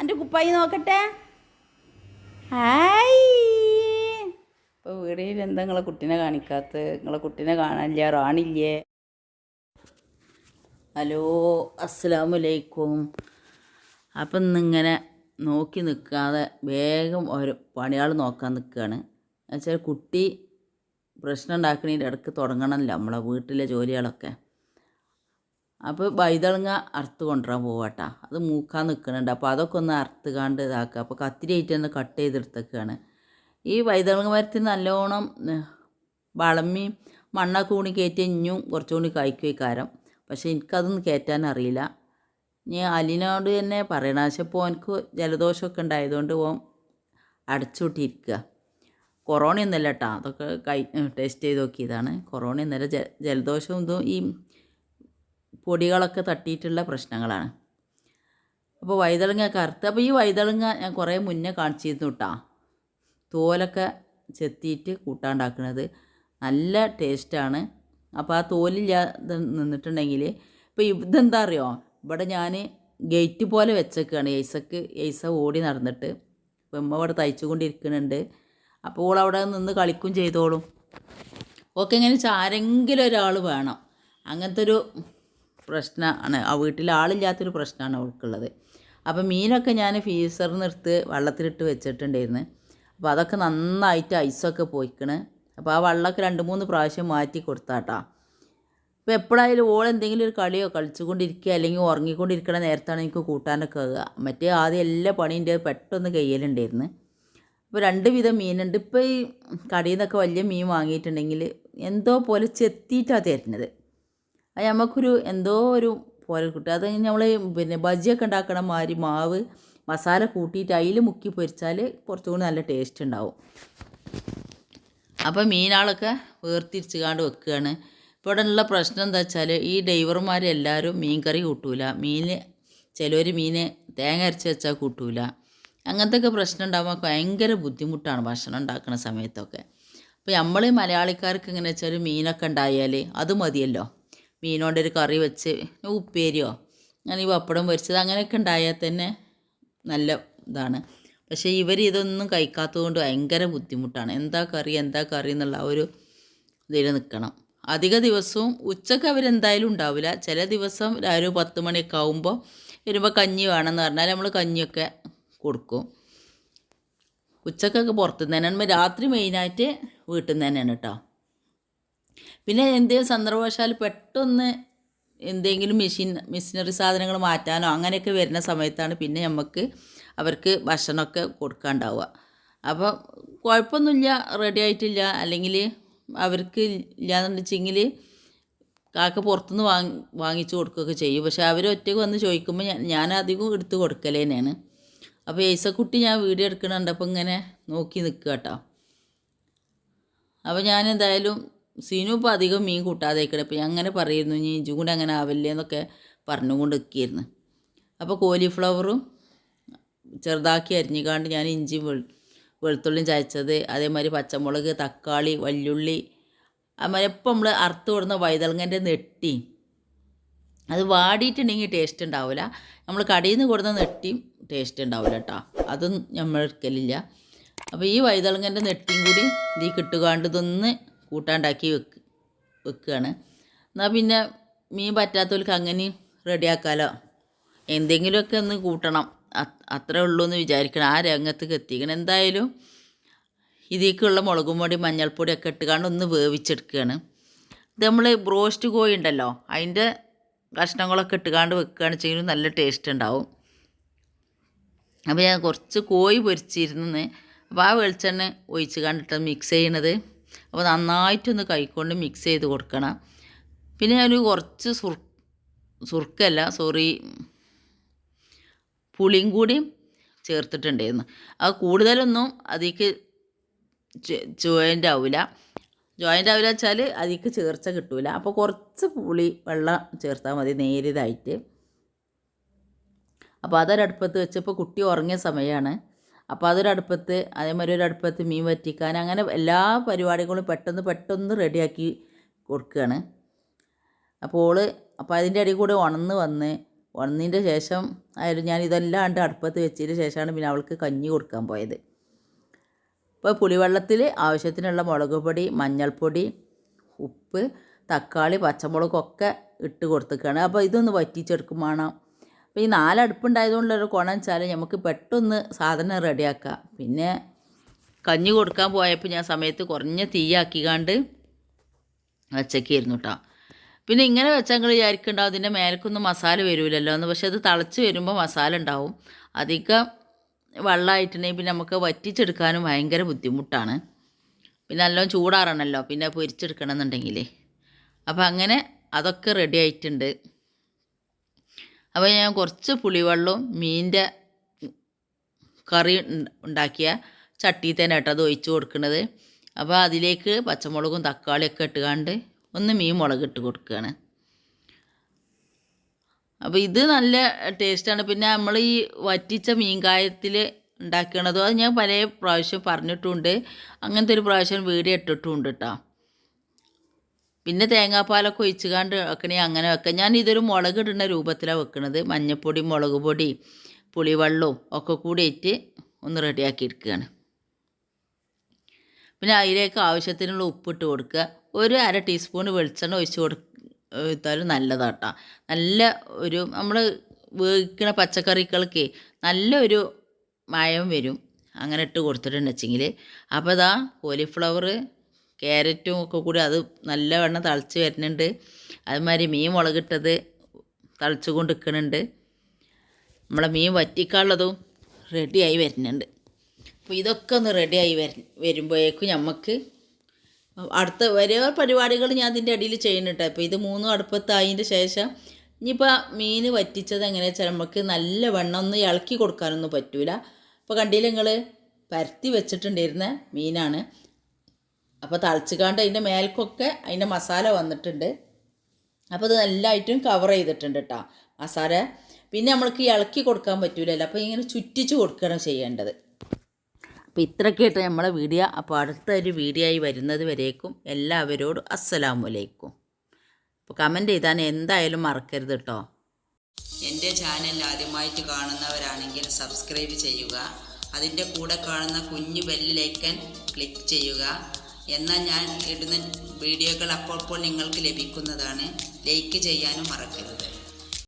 എൻ്റെ കുപ്പായി നോക്കട്ടെ. ഹായ്. ഇപ്പോൾ വീടിൽ എന്താ നിങ്ങളെ കുട്ടീനെ കാണിക്കാത്ത? നിങ്ങളെ കുട്ടീനെ കാണാനില്ല, റാണില്ലേ? ഹലോ, അസ്സലാമലൈക്കും. അപ്പം ഇന്നിങ്ങനെ നോക്കി നിൽക്കാതെ വേഗം ഓരോ പണികൾ നോക്കാൻ നിൽക്കുകയാണ്. എന്നുവെച്ചാൽ കുട്ടി പ്രശ്നം ഉണ്ടാക്കണതിൻ്റെ ഇടയ്ക്ക് തുടങ്ങണമല്ലോ നമ്മളെ വീട്ടിലെ ജോലികളൊക്കെ. അപ്പോൾ വൈതളങ്ങ അറുത്ത് കൊണ്ടുവരാൻ പോവാട്ടാ. അത് മൂക്കാൻ നിൽക്കുന്നുണ്ട്. അപ്പോൾ അതൊക്കെ ഒന്ന് അറുത്ത് കാണ്ട് ഇതാക്കുക. അപ്പോൾ കത്തിരിയായിട്ട് തന്നെ കട്ട് ചെയ്തെടുത്തേക്കാണ്. ഈ വൈതളങ്ങ മരത്തിന് നല്ലോണം വളമി മണ്ണൊക്കെ കൂടി കയറ്റി ഇഞ്ഞും കുറച്ചുകൂടി കായ്ക്കാരം. പക്ഷേ എനിക്കതൊന്നും കയറ്റാൻ അറിയില്ല. ഞാൻ അലിനോട് തന്നെ പറയണം. പക്ഷെ ഇപ്പോൾ എനിക്ക് ജലദോഷമൊക്കെ ഉണ്ടായതുകൊണ്ട് ഓൻ അടച്ചുവിട്ടിരിക്കുക. കൊറോണയൊന്നുമല്ല കേട്ടോ, അതൊക്കെ ടേസ്റ്റ് ചെയ്ത് നോക്കിയതാണ്. കൊറോണയൊന്നുമല്ല, ജലദോഷവും ഇതും ഈ പൊടികളൊക്കെ തട്ടിയിട്ടുള്ള പ്രശ്നങ്ങളാണ്. അപ്പോൾ വൈതളങ്ങ കറുത്ത്. അപ്പോൾ ഈ വൈതളങ്ങ ഞാൻ കുറേ മുന്നേ കാണിച്ചിരുന്നു കേട്ടോ. തോലൊക്കെ ചെത്തിയിട്ട് കൂട്ടാണ്ടാക്കുന്നത് നല്ല ടേസ്റ്റാണ്. അപ്പോൾ ആ തോലില്ലാതെ നിന്നിട്ടുണ്ടെങ്കിൽ ഇപ്പോൾ ഇതെന്താ അറിയോ, ഇവിടെ ഞാൻ ഗേറ്റ് പോലെ വെച്ചേക്കാണ്. എയ്സ ഓടി നടന്നിട്ട്. അപ്പോൾ ഉമ്മ ഇവിടെ തയ്ച്ചു കൊണ്ടിരിക്കുന്നുണ്ട്. അപ്പോൾ അവിടെ നിന്ന് കളിക്കും ചെയ്തോളും. ഓക്കെ, ഇങ്ങനെ ആരെങ്കിലും ഒരാൾ വേണം. അങ്ങനത്തെ ഒരു പ്രശ്നമാണ് ആ വീട്ടിൽ. ആളില്ലാത്തൊരു പ്രശ്നമാണ് അവൾക്കുള്ളത്. അപ്പോൾ മീനൊക്കെ ഞാൻ ഫ്രീസറിൽ നിന്ന് വെള്ളത്തിലിട്ട് വെച്ചിട്ടുണ്ടായിരുന്നു. അപ്പോൾ അതൊക്കെ നന്നായിട്ട് ഐസൊക്കെ പോയിക്കണ്. അപ്പോൾ ആ വെള്ളമൊക്കെ 2-3 പ്രാവശ്യം മാറ്റി കൊടുത്താട്ടാ. ഇപ്പോൾ എപ്പോഴായാലും എന്തെങ്കിലും ഒരു കളിയോ കളിച്ചുകൊണ്ടിരിക്കുക അല്ലെങ്കിൽ ഉറങ്ങിക്കൊണ്ടിരിക്കണ നേരത്താണ് എനിക്ക് കൂട്ടാനൊക്കെ ആകുക. മറ്റേ ആദ്യം എല്ലാ പണീൻ്റെ പെട്ടെന്ന് കയ്യലുണ്ടായിരുന്നു. ഇപ്പോൾ 2 വിധം മീനുണ്ട്. ഇപ്പോൾ ഈ കടയിൽ നിന്നൊക്കെ വലിയ മീൻ വാങ്ങിയിട്ടുണ്ടെങ്കിൽ എന്തോ പോലെ ചെത്തിയിട്ടാണ് തരുന്നത്. അത് നമുക്കൊരു എന്തോ ഒരു പോലെ കിട്ടും. അത് നമ്മൾ ബജിയൊക്കെ ഉണ്ടാക്കണ മാതിരി മാവ് മസാല കൂട്ടിയിട്ട് അതിൽ മുക്കി പൊരിച്ചാൽ കുറച്ചുകൂടി നല്ല ടേസ്റ്റ് ഉണ്ടാവും. അപ്പോൾ മീനാളൊക്കെ വേർതിരിച്ചുകാണ്ട് വെക്കുകയാണ്. ഇപ്പോൾ ഇവിടെ ഉള്ള പ്രശ്നം എന്താ വെച്ചാൽ ഈ ഡ്രൈവർമാരെല്ലാവരും മീൻ കറി കൂട്ടൂല. ചിലർ മീൻ തേങ്ങ അരച്ച് വെച്ചാൽ കൂട്ടൂല. അങ്ങനത്തെയൊക്കെ പ്രശ്നം ഉണ്ടാകുമ്പോൾ ഭയങ്കര ബുദ്ധിമുട്ടാണ് ഭക്ഷണം ഉണ്ടാക്കുന്ന സമയത്തൊക്കെ. അപ്പോൾ നമ്മൾ മലയാളിക്കാർക്ക് എങ്ങനെ വെച്ചാൽ മീനൊക്കെ ഉണ്ടായാൽ അത് മതിയല്ലോ. മീനോണ്ടൊരു കറി വെച്ച് ഉപ്പേരിയോ അങ്ങനെ ഈ പപ്പടം പൊരിച്ചത് അങ്ങനെയൊക്കെ ഉണ്ടായാൽ തന്നെ നല്ല ഇതാണ്. പക്ഷേ ഇവർ ഇതൊന്നും കഴിക്കാത്തതുകൊണ്ട് ഭയങ്കര ബുദ്ധിമുട്ടാണ്. എന്താ കറി എന്നുള്ള ആ ഒരു ഇതിൽ നിൽക്കണം. അധിക ദിവസവും ഉച്ചയ്ക്ക് അവരെന്തായാലും ഉണ്ടാവില്ല. ചില ദിവസം ഒരു 10 മണിയൊക്കെ ആകുമ്പോൾ വരുമ്പോൾ കഞ്ഞി വേണമെന്ന് പറഞ്ഞാൽ നമ്മൾ കഞ്ഞിയൊക്കെ കൊടുക്കും. ഉച്ചക്കൊക്കെ പുറത്തുനിന്ന് തന്നെയാണ്. രാത്രി മെയിനായിട്ട് വീട്ടിൽ നിന്ന് തന്നെയാണ് കേട്ടോ. പിന്നെ എന്തെങ്കിലും സന്ദർഭവശാൽ പെട്ടെന്ന് എന്തെങ്കിലും മെഷീനറി സാധനങ്ങൾ മാറ്റാനോ അങ്ങനെയൊക്കെ വരുന്ന സമയത്താണ് പിന്നെ അവർക്ക് ഭക്ഷണമൊക്കെ കൊടുക്കാണ്ടാവുക. അപ്പോൾ കുഴപ്പമൊന്നുമില്ല, റെഡി ആയിട്ടില്ല അല്ലെങ്കിൽ അവർക്ക് ഇല്ലയെന്ന് വെച്ചെങ്കിൽ കാക്ക പുറത്തുനിന്ന് വാങ്ങിച്ചു കൊടുക്കുകയൊക്കെ ചെയ്യും. പക്ഷേ അവർ ഒറ്റയ്ക്ക് വന്ന് ചോദിക്കുമ്പോൾ ഞാൻ അധികം എടുത്ത് കൊടുക്കൽ തന്നെയാണ്. അപ്പോൾ ഏസക്കുട്ടി ഞാൻ വീഡിയോ എടുക്കണുണ്ട്. അപ്പോൾ ഇങ്ങനെ നോക്കി നിൽക്കുക കേട്ടോ. അപ്പോൾ ഞാൻ എന്തായാലും സീനു ഇപ്പോൾ അധികം മീൻ കൂട്ടാതെ ഇരിക്കണം. അപ്പോൾ ഞാൻ അങ്ങനെ പറയുന്നു, ഇനി ഇഞ്ചും കൂടെ അങ്ങനെ ആവില്ലേ എന്നൊക്കെ പറഞ്ഞുകൊണ്ട് നിൽക്കിയിരുന്നു. അപ്പോൾ കോളിഫ്ലവറും ചെറുതാക്കി അരിഞ്ഞുകാണ്ട് ഞാൻ ഇഞ്ചിയും വെളുത്തുള്ളിയും ചതച്ചത്, അതേമാതിരി പച്ചമുളക്, തക്കാളി, വല്യുള്ളി, അതുമാതിരി എപ്പോൾ നമ്മൾ അറുത്ത് കൊടുക്കുന്ന വൈതളങ്ങൻ്റെ നെട്ടി അത് വാടിയിട്ടുണ്ടെങ്കിൽ ടേസ്റ്റ് ഉണ്ടാവില്ല. നമ്മൾ കടയിൽ നിന്ന് കൊടുക്കുന്ന നെട്ടിയും ടേസ്റ്റ് ഉണ്ടാവില്ല കേട്ടോ. അതും നമ്മൾ എടുക്കലില്ല. അപ്പോൾ ഈ വൈതളങ്ങൻ്റെ നെട്ടിയും കൂടി ഇതിൽ ഇട്ടുകാണ്ട് ഇതൊന്ന് കൂട്ടാണ്ടാക്കി വെക്കുകയാണ്. എന്നാൽ പിന്നെ മീൻ പറ്റാത്തവർക്ക് അങ്ങനെ റെഡിയാക്കാമല്ലോ. എന്തെങ്കിലുമൊക്കെ ഒന്ന് കൂട്ടണം, അത്രേ ഉള്ളൂ എന്ന് വിചാരിക്കണം. ആ രംഗത്തേക്ക് എത്തിക്കണം. എന്തായാലും ഇതിലേക്കുള്ള മുളകും പൊടി മഞ്ഞൾപ്പൊടിയൊക്കെ ഇട്ടുകാണ്ട് ഒന്ന് വേവിച്ചെടുക്കുകയാണ്. ഇത് നമ്മൾ ബ്രോസ്റ്റ് കോഴി ഉണ്ടല്ലോ, അതിൻ്റെ കഷ്ണങ്ങളൊക്കെ ഇട്ടുകാണ്ട് വെക്കുകയാണ് വെച്ചെങ്കിൽ നല്ല ടേസ്റ്റ് ഉണ്ടാവും. അപ്പോൾ ഞാൻ കുറച്ച് കോഴി പൊരിച്ചിരുന്നു. അപ്പോൾ ആ വെളിച്ചെണ്ണ ഒഴിച്ച് കണ്ടിട്ട് മിക്സ് ചെയ്യണത്. അപ്പോൾ നന്നായിട്ടൊന്ന് കൈക്കൊണ്ട് മിക്സ് ചെയ്ത് കൊടുക്കണം. പിന്നെ ഞാൻ കുറച്ച് പുളിയും കൂടി ചേർത്തിട്ടുണ്ടായിരുന്നു. അത് കൂടുതലൊന്നും അതിലേക്ക് ജോയിൻ്റ് ആവില്ല വെച്ചാൽ അതിലേക്ക് ചേർച്ച കിട്ടില്ല. അപ്പോൾ കുറച്ച് പുളി വെള്ളം ചേർത്താൽ മതി നേരിയതായിട്ട്. അപ്പോൾ അതൊരടുപ്പത്ത് വെച്ചപ്പോൾ കുട്ടി ഉറങ്ങിയ സമയമാണ്. അപ്പോൾ അതൊരടുപ്പത്ത്, അതേമാതിരി ഒരടുപ്പത്ത് മീൻ വറ്റിക്കാൻ, അങ്ങനെ എല്ലാ പരിപാടികളും പെട്ടെന്ന് റെഡിയാക്കി കൊടുക്കുകയാണ്. അപ്പോൾ അതിൻ്റെ ഇടയിൽ കൂടെ ഉണർന്ന് വന്ന് വന്നതിൻ്റെ ശേഷം ആയിരുന്നു ഞാൻ ഇതെല്ലാം അടുപ്പത്ത് വെച്ചതിന് ശേഷമാണ് പിന്നെ അവൾക്ക് കഞ്ഞി കൊടുക്കാൻ പോയത്. ഇപ്പോൾ പുളിവെള്ളത്തിൽ ആവശ്യത്തിനുള്ള മുളക് പൊടി, മഞ്ഞൾപ്പൊടി, ഉപ്പ്, തക്കാളി, പച്ചമുളകൊക്കെ ഇട്ട് കൊടുത്തേക്കാണ്. അപ്പോൾ ഇതൊന്ന് വറ്റിച്ചെടുക്കും വേണം. അപ്പോൾ ഈ 4 അടുപ്പുണ്ടായതുകൊണ്ടൊരു ഗുണം വെച്ചാൽ നമുക്ക് പെട്ടെന്ന് സാധനം റെഡിയാക്കാം. പിന്നെ കഞ്ഞി കൊടുക്കാൻ പോയപ്പോൾ ഞാൻ സമയത്ത് കുറഞ്ഞ തീയാക്കിക്കാണ്ട് വെച്ചേക്കായിരുന്നു കേട്ടോ. പിന്നെ ഇങ്ങനെ വെച്ചാൽ നിങ്ങൾ വിചാരിക്കുന്നുണ്ടാവും ഇതിൻ്റെ മേലേക്കൊന്നും മസാല വരില്ലല്ലോ എന്ന്. പക്ഷേ അത് തിളച്ച് വരുമ്പോൾ മസാല ഉണ്ടാവും. അധികം വെള്ളമായിട്ടുണ്ടെങ്കിൽ പിന്നെ നമുക്ക് വറ്റിച്ചെടുക്കാനും ഭയങ്കര ബുദ്ധിമുട്ടാണ്. പിന്നെ നല്ലോണം ചൂടാറണമല്ലോ പിന്നെ പൊരിച്ചെടുക്കണം എന്നുണ്ടെങ്കിൽ. അപ്പോൾ അങ്ങനെ അതൊക്കെ റെഡി ആയിട്ടുണ്ട്. അപ്പോൾ ഞാൻ കുറച്ച് പുളിവെള്ളവും മീനിൻ്റെ കറി ഉണ്ടാക്കിയ ചട്ടിയിൽ തന്നെ കേട്ടോ അത് ഒഴിച്ച് കൊടുക്കുന്നത്. അപ്പോൾ അതിലേക്ക് പച്ചമുളകും തക്കാളിയൊക്കെ ഇട്ടുകൊണ്ട് ഒന്ന് മീൻ മുളക് ഇട്ട് കൊടുക്കുകയാണ്. അപ്പോൾ ഇത് നല്ല ടേസ്റ്റാണ്. പിന്നെ നമ്മൾ ഈ വറ്റിച്ച മീൻകായത്തിൽ ഉണ്ടാക്കണതോ അത് ഞാൻ പല പ്രാവശ്യം പറഞ്ഞിട്ടുണ്ട്. അങ്ങനത്തെ ഒരു പ്രാവശ്യം വീഡിയോ ഇട്ടിട്ടുമുണ്ട് കേട്ടോ. പിന്നെ തേങ്ങാപ്പാലൊക്കെ ഒഴിച്ചുകൊണ്ട് വെക്കണേ അങ്ങനെ വെക്കാം. ഞാൻ ഇതൊരു മുളക് ഇടുന്ന രൂപത്തിലാണ് വെക്കുന്നത്. മഞ്ഞൾപ്പൊടി, മുളക് പൊടി, പുളിവെള്ളവും ഒക്കെ കൂടി ഇട്ട് ഒന്ന് റെഡിയാക്കി എടുക്കുകയാണ്. പിന്നെ അതിലേക്ക് ആവശ്യത്തിനുള്ള ഉപ്പിട്ട് കൊടുക്കുക. ഒരു 1/2 ടീസ്പൂൺ വെളിച്ചെണ്ണ ഒഴിച്ച് കൊടുത്താലും നല്ലതാട്ടോ. നല്ല ഒരു നമ്മൾ വേവിക്കണ പച്ചക്കറികൾക്ക് നല്ലൊരു മയം വരും അങ്ങനെ ഇട്ട് കൊടുത്തിട്ടുണ്ട് വെച്ചെങ്കിൽ. അപ്പോൾ ഇതാ കോളിഫ്ലവർ, ക്യാരറ്റും ഒക്കെ കൂടി അത് നല്ലവണ്ണം തിളച്ച് വരുന്നുണ്ട്. അതുമാതിരി മീൻ മുളകിട്ടത് തിളച്ച് കൊണ്ട് നിൽക്കുന്നുണ്ട്. നമ്മളെ മീൻ വറ്റിക്കാനുള്ളതും റെഡിയായി വരുന്നുണ്ട്. അപ്പോൾ ഇതൊക്കെ ഒന്ന് റെഡിയായി വരുമ്പോഴേക്കും നമുക്ക് അടുത്ത ഓരോ പരിപാടികൾ ഞാൻ ഇതിൻ്റെ ഇടയിൽ ചെയ്യുന്നുണ്ട്. അപ്പോൾ ഇത് 3 അടുപ്പത്തായതിൻ്റെ ശേഷം ഇനിയിപ്പോൾ മീൻ വറ്റിച്ചത് എങ്ങനെയാണെന്ന് വെച്ചാൽ നമുക്ക് നല്ല വെണ്ണം ഒന്ന് ഇളക്കി കൊടുക്കാനൊന്നും പറ്റൂല. അപ്പോൾ കണ്ടില്ല നിങ്ങൾ പരത്തി വെച്ചിട്ടുണ്ടായിരുന്ന മീനാണ്. അപ്പോൾ തളിച്ചുകാണ്ട് അതിൻ്റെ മേൽക്കൊക്കെ അതിൻ്റെ മസാല വന്നിട്ടുണ്ട്. അപ്പോൾ ഇത് നല്ലതായിട്ടും കവർ ചെയ്തിട്ടുണ്ട് കേട്ടോ മസാല. പിന്നെ നമ്മൾക്ക് ഇളക്കി കൊടുക്കാൻ പറ്റൂലല്ലോ. അപ്പോൾ ഇങ്ങനെ ചുറ്റിച്ച് കൊടുക്കണം ചെയ്യേണ്ടത്. അപ്പോൾ ഇത്രയൊക്കെ ആയിട്ട് നമ്മളെ വീഡിയോ. അപ്പോൾ അടുത്തൊരു വീഡിയോ ആയി വരുന്നത് വരേക്കും എല്ലാവരോടും അസ്സലാമു അലൈക്കും. അപ്പോൾ കമൻറ്റ് ചെയ്താൽ എന്തായാലും മറക്കരുത് കേട്ടോ. എൻ്റെ ചാനൽ ആദ്യമായിട്ട് കാണുന്നവരാണെങ്കിൽ സബ്സ്ക്രൈബ് ചെയ്യുക. അതിൻ്റെ കൂടെ കാണുന്ന കുഞ്ഞു ബെല്ലിലേക്കൻ ക്ലിക്ക് ചെയ്യുക. എന്നാൽ ഞാൻ ഇടുന്ന വീഡിയോകൾ അപ്പോൾ നിങ്ങൾക്ക് ലഭിക്കുന്നതാണ്. ലൈക്ക് ചെയ്യാനും മറക്കരുത്.